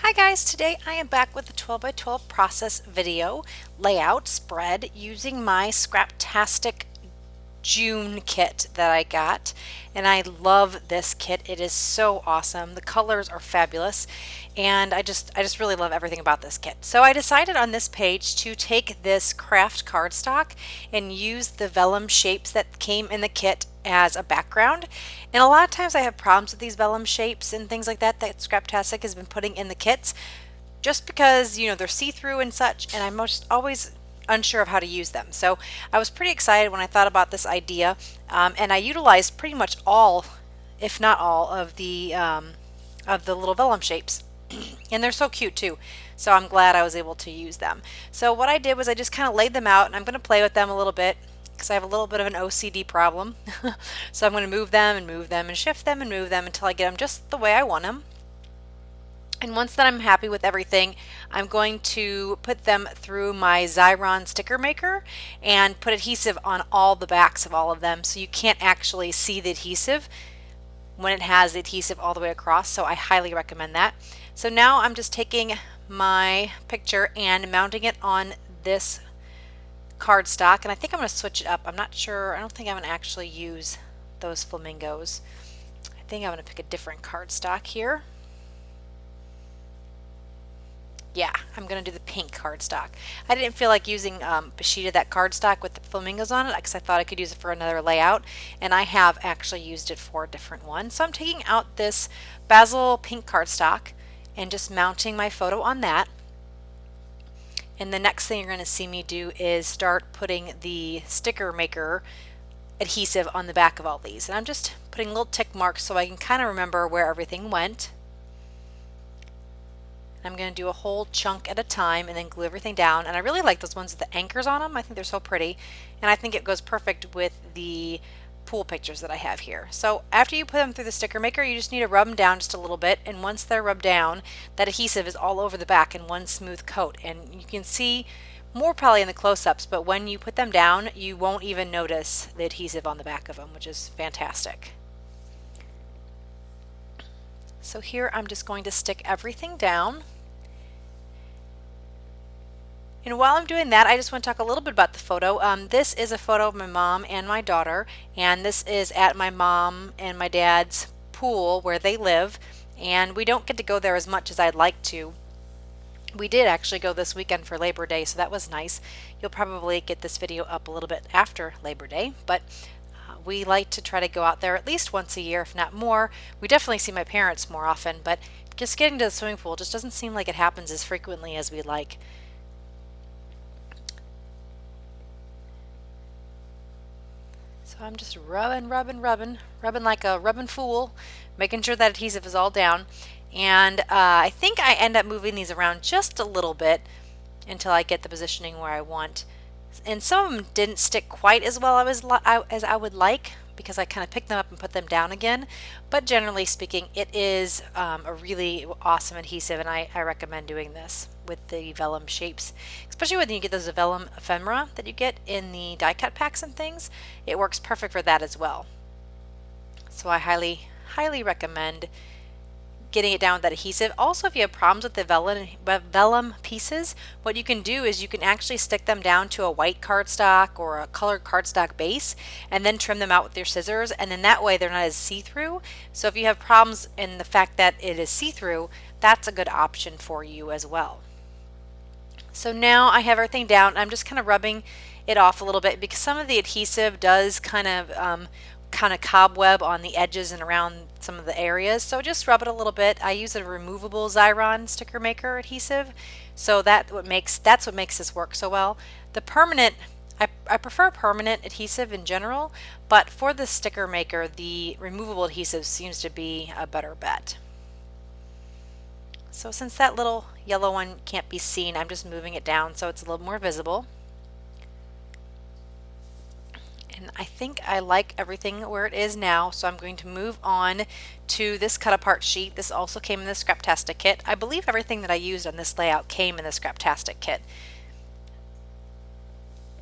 Hi guys, today I am back with the 12 by 12 process video layout spread using my Scraptastic June kit that I got, and I love this kit. It is so awesome. The colors are fabulous, and I just really love everything about this kit. So I decided on this page to take this craft cardstock and use the vellum shapes that came in the kit as a background. And a lot of times I have problems with these vellum shapes and things like that Scraptastic has been putting in the kits, just because they're see-through and such, and I'm just always unsure of how to use them. So I was pretty excited when I thought about this idea, and I utilized pretty much all, if not all, of the little vellum shapes. And they're so cute too, so I'm glad I was able to use them. So what I did was I just kind of laid them out, and I'm going to play with them a little bit because I have a little bit of an OCD problem. So I'm going to move them and shift them and move them until I get them just the way I want them. And once that I'm happy with everything, I'm going to put them through my Xyron sticker maker and put adhesive on all the backs of all of them, so you can't actually see the adhesive when it has the adhesive all the way across. So I highly recommend that. So now I'm just taking my picture and mounting it on this cardstock, and I think I'm going to switch it up. I'm not sure. I don't think I'm going to actually use those flamingos. I think I'm going to pick a different cardstock here. Yeah, I'm going to do the pink cardstock. I didn't feel like using a sheet of that cardstock with the flamingos on it because I thought I could use it for another layout, and I have actually used it for a different one. So I'm taking out this basil pink cardstock and just mounting my photo on that. And the next thing you're going to see me do is start putting the sticker maker adhesive on the back of all these. And I'm just putting little tick marks so I can kind of remember where everything went. I'm going to do a whole chunk at a time and then glue everything down. And I really like those ones with the anchors on them. I think they're so pretty. And I think it goes perfect with the pool pictures that I have here. So after you put them through the sticker maker, you just need to rub them down just a little bit. And once they're rubbed down, that adhesive is all over the back in one smooth coat. And you can see more probably in the close-ups, but when you put them down, you won't even notice the adhesive on the back of them, which is fantastic. So here I'm just going to stick everything down. And while I'm doing that, I just want to talk a little bit about the photo. This is a photo of my mom and my daughter, and this is at my mom and my dad's pool where they live, and we don't get to go there as much as I'd like to. We did actually go this weekend for Labor Day, so that was nice. You'll probably get this video up a little bit after Labor Day, but we like to try to go out there at least once a year, if not more. We definitely see my parents more often, but just getting to the swimming pool just doesn't seem like it happens as frequently as we'd like. So I'm just rubbing like a rubbing fool, making sure that adhesive is all down. And I think I end up moving these around just a little bit until I get the positioning where I want. And some of them didn't stick quite as well as I would like, because I kind of picked them up and put them down again. But generally speaking, it is a really awesome adhesive, and I recommend doing this with the vellum shapes, especially when you get those vellum ephemera that you get in the die cut packs and things. It works perfect for that as well. So I highly recommend getting it down with that adhesive. Also, if you have problems with the vellum pieces, what you can do is you can actually stick them down to a white cardstock or a colored cardstock base and then trim them out with your scissors, and then that way they're not as see-through. So if you have problems in the fact that it is see-through, that's a good option for you as well. So now I have everything down. I'm just kind of rubbing it off a little bit because some of the adhesive does kind of cobweb on the edges and around some of the areas, so just rub it a little bit. I use a removable Xyron sticker maker adhesive, so that's what makes this work so well. The permanent, I prefer permanent adhesive in general, but for the sticker maker, the removable adhesive seems to be a better bet. So since that little yellow one can't be seen, I'm just moving it down so it's a little more visible. And I think I like everything where it is now, so I'm going to move on to this cut apart sheet. This also came in the Scraptastic kit. I believe everything that I used on this layout came in the Scraptastic kit.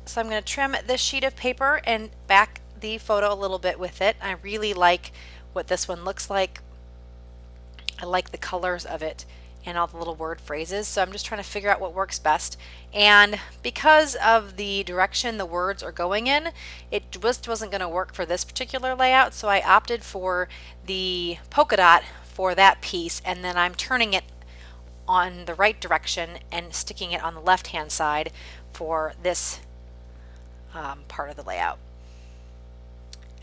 So I'm going to trim this sheet of paper and back the photo a little bit with it. I really like what this one looks like. I like the colors of it. and all the little word phrases. So I'm just trying to figure out what works best. And because of the direction the words are going in, it just wasn't going to work for this particular layout. So I opted for the polka dot for that piece, and then I'm turning it on the right direction and sticking it on the left hand side for this part of the layout.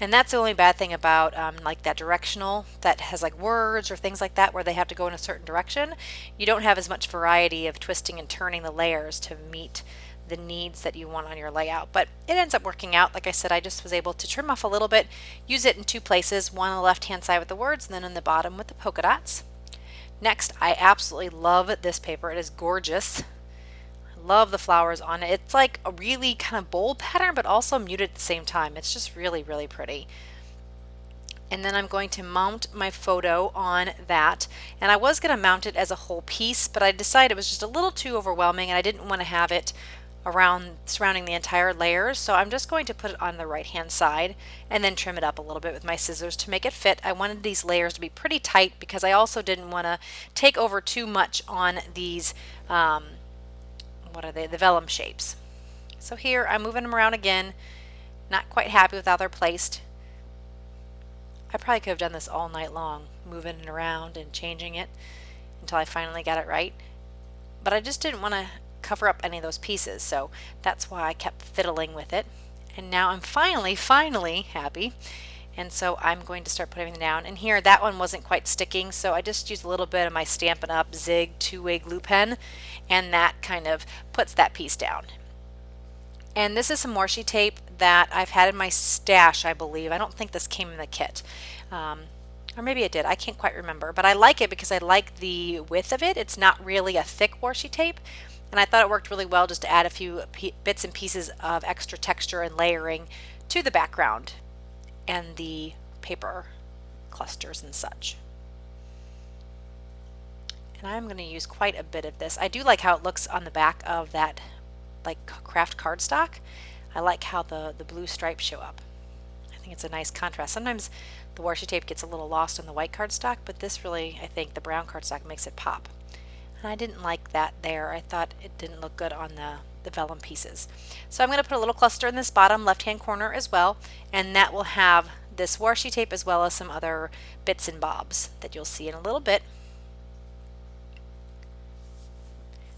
And that's the only bad thing about like that directional that has like words or things like that where they have to go in a certain direction. You don't have as much variety of twisting and turning the layers to meet the needs that you want on your layout. But it ends up working out. Like I said, I just was able to trim off a little bit, use it in two places, one on the left hand side with the words and then on the bottom with the polka dots. Next, I absolutely love this paper. It is gorgeous. Love the flowers on it. It's like a really kind of bold pattern, but also muted at the same time. It's just really, really pretty. And then I'm going to mount my photo on that. And I was going to mount it as a whole piece, but I decided it was just a little too overwhelming and I didn't want to have it around surrounding the entire layers. So I'm just going to put it on the right hand side and then trim it up a little bit with my scissors to make it fit. I wanted these layers to be pretty tight because I also didn't want to take over too much on these what are they, the vellum shapes. So here I'm moving them around again, not quite happy with how they're placed. I probably could have done this all night long, moving it around and changing it until I finally got it right, but I just didn't want to cover up any of those pieces, so that's why I kept fiddling with it. And now I'm finally happy, and so I'm going to start putting them down. And here that one wasn't quite sticking, so I just used a little bit of my Stampin' Up! Zig 2-way glue pen, and that kind of puts that piece down. And this is some washi tape that I've had in my stash, I believe. I don't think this came in the kit. Or maybe it did. I can't quite remember. But I like it because I like the width of it. It's not really a thick washi tape. And I thought it worked really well just to add a few bits and pieces of extra texture and layering to the background and the paper clusters and such. And I'm going to use quite a bit of this. I do like how it looks on the back of that like craft cardstock. I like how the blue stripes show up. I think it's a nice contrast. Sometimes the washi tape gets a little lost on the white cardstock, but this really, I think the brown cardstock makes it pop. And I didn't like that there. I thought it didn't look good on the vellum pieces. So I'm going to put a little cluster in this bottom left hand corner as well, and that will have this washi tape as well as some other bits and bobs that you'll see in a little bit.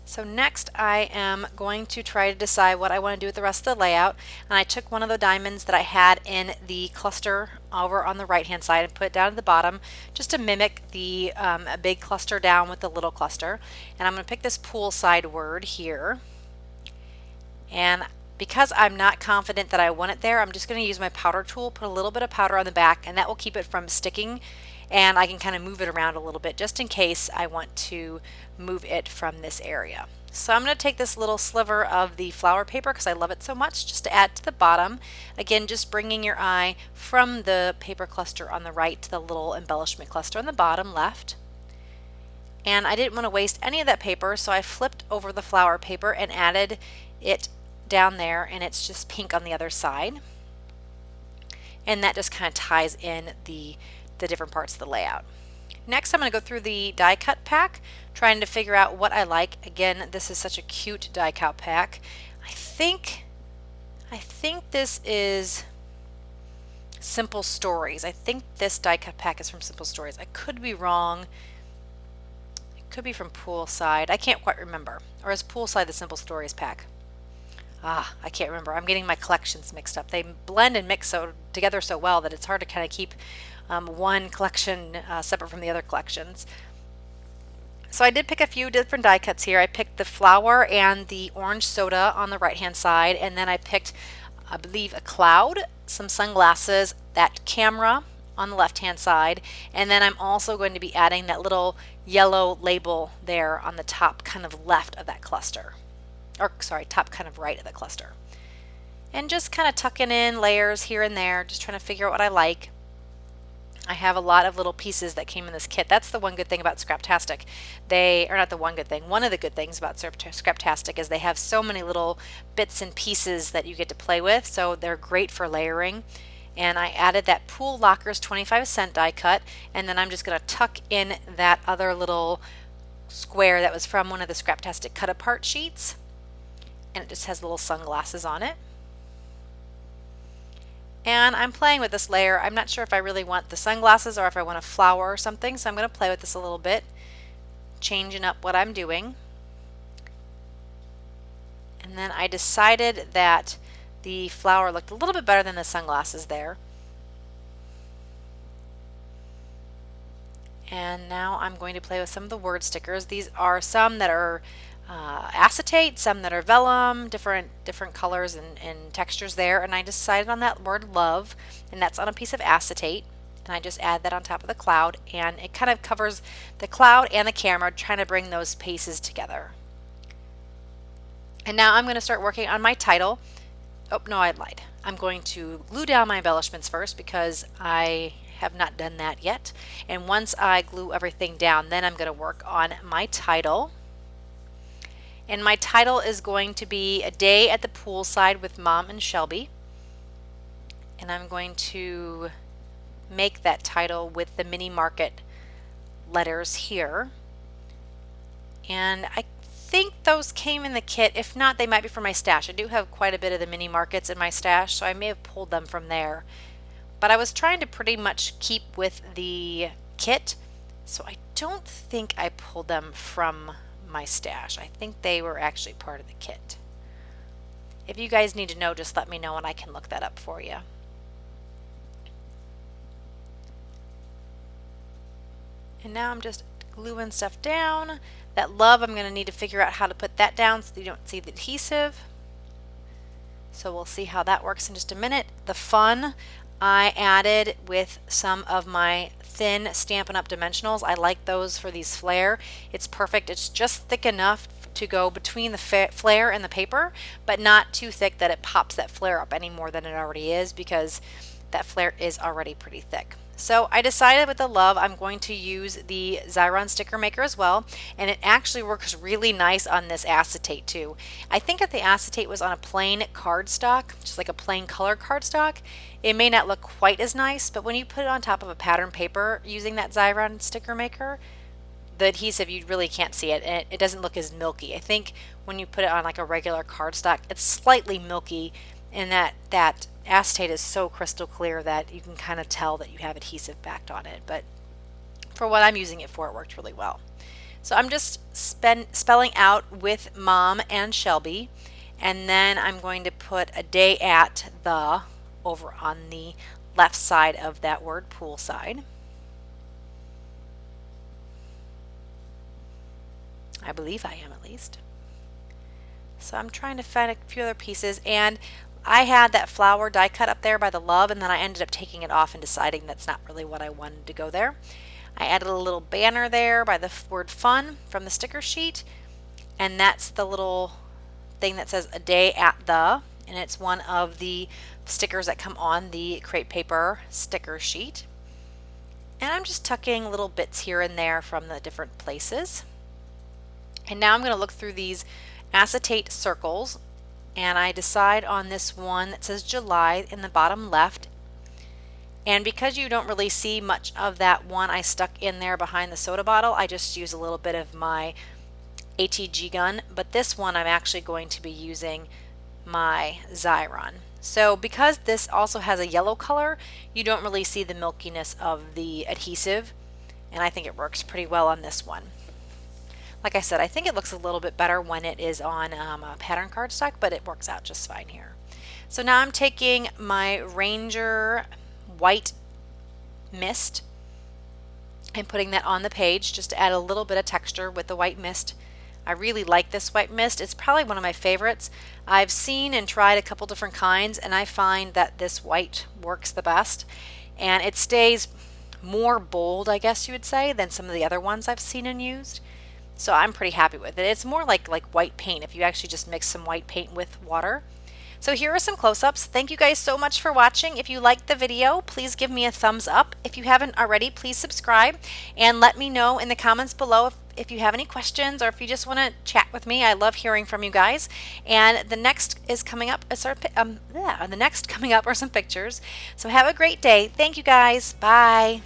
So next I am going to try to decide what I want to do with the rest of the layout, and I took one of the diamonds that I had in the cluster over on the right hand side and put it down at the bottom just to mimic the a big cluster down with the little cluster. And I'm going to pick this poolside word here, and because I'm not confident that I want it there, I'm just going to use my powder tool, put a little bit of powder on the back, and that will keep it from sticking, and I can kind of move it around a little bit just in case I want to move it from this area. So I'm going to take this little sliver of the flower paper because I love it so much just to add to the bottom. Again, just bringing your eye from the paper cluster on the right to the little embellishment cluster on the bottom left. And I didn't want to waste any of that paper, so I flipped over the flower paper and added it down there, and it's just pink on the other side. And that just kind of ties in the different parts of the layout. Next, I'm going to go through the die cut pack, trying to figure out what I like. Again, this is such a cute die cut pack. I think this is Simple Stories. I think this die cut pack is from Simple Stories. I could be wrong. It could be from Poolside. I can't quite remember. Or is Poolside the Simple Stories pack? I can't remember. I'm getting my collections mixed up. They blend and mix together so well that it's hard to kind of keep one collection separate from the other collections. So I did pick a few different die cuts here. I picked the flower and the orange soda on the right hand side, and then I picked, I believe, a cloud, some sunglasses, that camera on the left hand side, and then I'm also going to be adding that little yellow label there on the top kind of left of that cluster. Or sorry, top kind of right of the cluster. And just kind of tucking in layers here and there, just trying to figure out what I like. I have a lot of little pieces that came in this kit. That's the one good thing about Scraptastic. Not the one good thing, one of the good things about Scraptastic is they have so many little bits and pieces that you get to play with, so they're great for layering. And I added that Pool Lockers 25-cent die cut, and then I'm just going to tuck in that other little square that was from one of the Scraptastic cut apart sheets, and it just has little sunglasses on it. And I'm playing with this layer. I'm not sure if I really want the sunglasses or if I want a flower or something, so I'm going to play with this a little bit, changing up what I'm doing. And then I decided that the flower looked a little bit better than the sunglasses there. And now I'm going to play with some of the word stickers. These are some that are acetate, some that are vellum, different colors and textures there. And I decided on that word love, and that's on a piece of acetate. And I just add that on top of the cloud, and it kind of covers the cloud and the camera, trying to bring those pieces together. And now I'm going to start working on my title. Oh, no, I lied. I'm going to glue down my embellishments first because I have not done that yet. And once I glue everything down, then I'm going to work on my title. And my title is going to be A Day at the Poolside with Mom and Shelby. And I'm going to make that title with the mini market letters here. And I think those came in the kit. If not, they might be from my stash. I do have quite a bit of the mini markets in my stash, so I may have pulled them from there. But I was trying to pretty much keep with the kit, so I don't think I pulled them from my stash. I think they were actually part of the kit. If you guys need to know, just let me know and I can look that up for you. And now I'm just gluing stuff down. That love, I'm going to need to figure out how to put that down so you don't see the adhesive. So we'll see how that works in just a minute. The fun, I added with some of my thin Stampin' Up! Dimensionals. I like those for these flare. It's perfect. It's just thick enough to go between the flare and the paper, but not too thick that it pops that flare up any more than it already is, because that flare is already pretty thick. So I decided with the love I'm going to use the Xyron sticker maker as well, and it actually works really nice on this acetate too. I think if the acetate was on a plain cardstock, just like a plain color cardstock, it may not look quite as nice, but when you put it on top of a pattern paper using that Xyron sticker maker, the adhesive, you really can't see it, and it doesn't look as milky. I think when you put it on like a regular cardstock, it's slightly milky, and that acetate is so crystal clear that you can kind of tell that you have adhesive backed on it. But for what I'm using it for, it worked really well. So I'm just spelling out with Mom and Shelby, and then I'm going to put A Day at the over on the left side of that word poolside. I believe I am, at least. So I'm trying to find a few other pieces, and I had that flower die cut up there by the love, and then I ended up taking it off and deciding that's not really what I wanted to go there. I added a little banner there by the word fun from the sticker sheet, and that's the little thing that says A Day at the, and it's one of the stickers that come on the crepe paper sticker sheet. And I'm just tucking little bits here and there from the different places. And now I'm going to look through these acetate circles, and I decide on this one that says July in the bottom left. And because you don't really see much of that one I stuck in there behind the soda bottle, I just use a little bit of my ATG gun, but this one I'm actually going to be using my Xyron. So because this also has a yellow color, you don't really see the milkiness of the adhesive, and I think it works pretty well on this one. Like I said, I think it looks a little bit better when it is on a pattern cardstock, but it works out just fine here. So now I'm taking my Ranger white mist and putting that on the page just to add a little bit of texture with the white mist. I really like this white mist. It's probably one of my favorites. I've seen and tried a couple different kinds, and I find that this white works the best, and it stays more bold, I guess you would say, than some of the other ones I've seen and used. So I'm pretty happy with it. It's more like white paint if you actually just mix some white paint with water. So here are some close-ups. Thank you guys so much for watching. If you liked the video, please give me a thumbs up. If you haven't already, please subscribe, and let me know in the comments below if you have any questions or if you just want to chat with me. I love hearing from you guys. And the next is coming up the next coming up are some pictures. So have a great day. Thank you guys. Bye.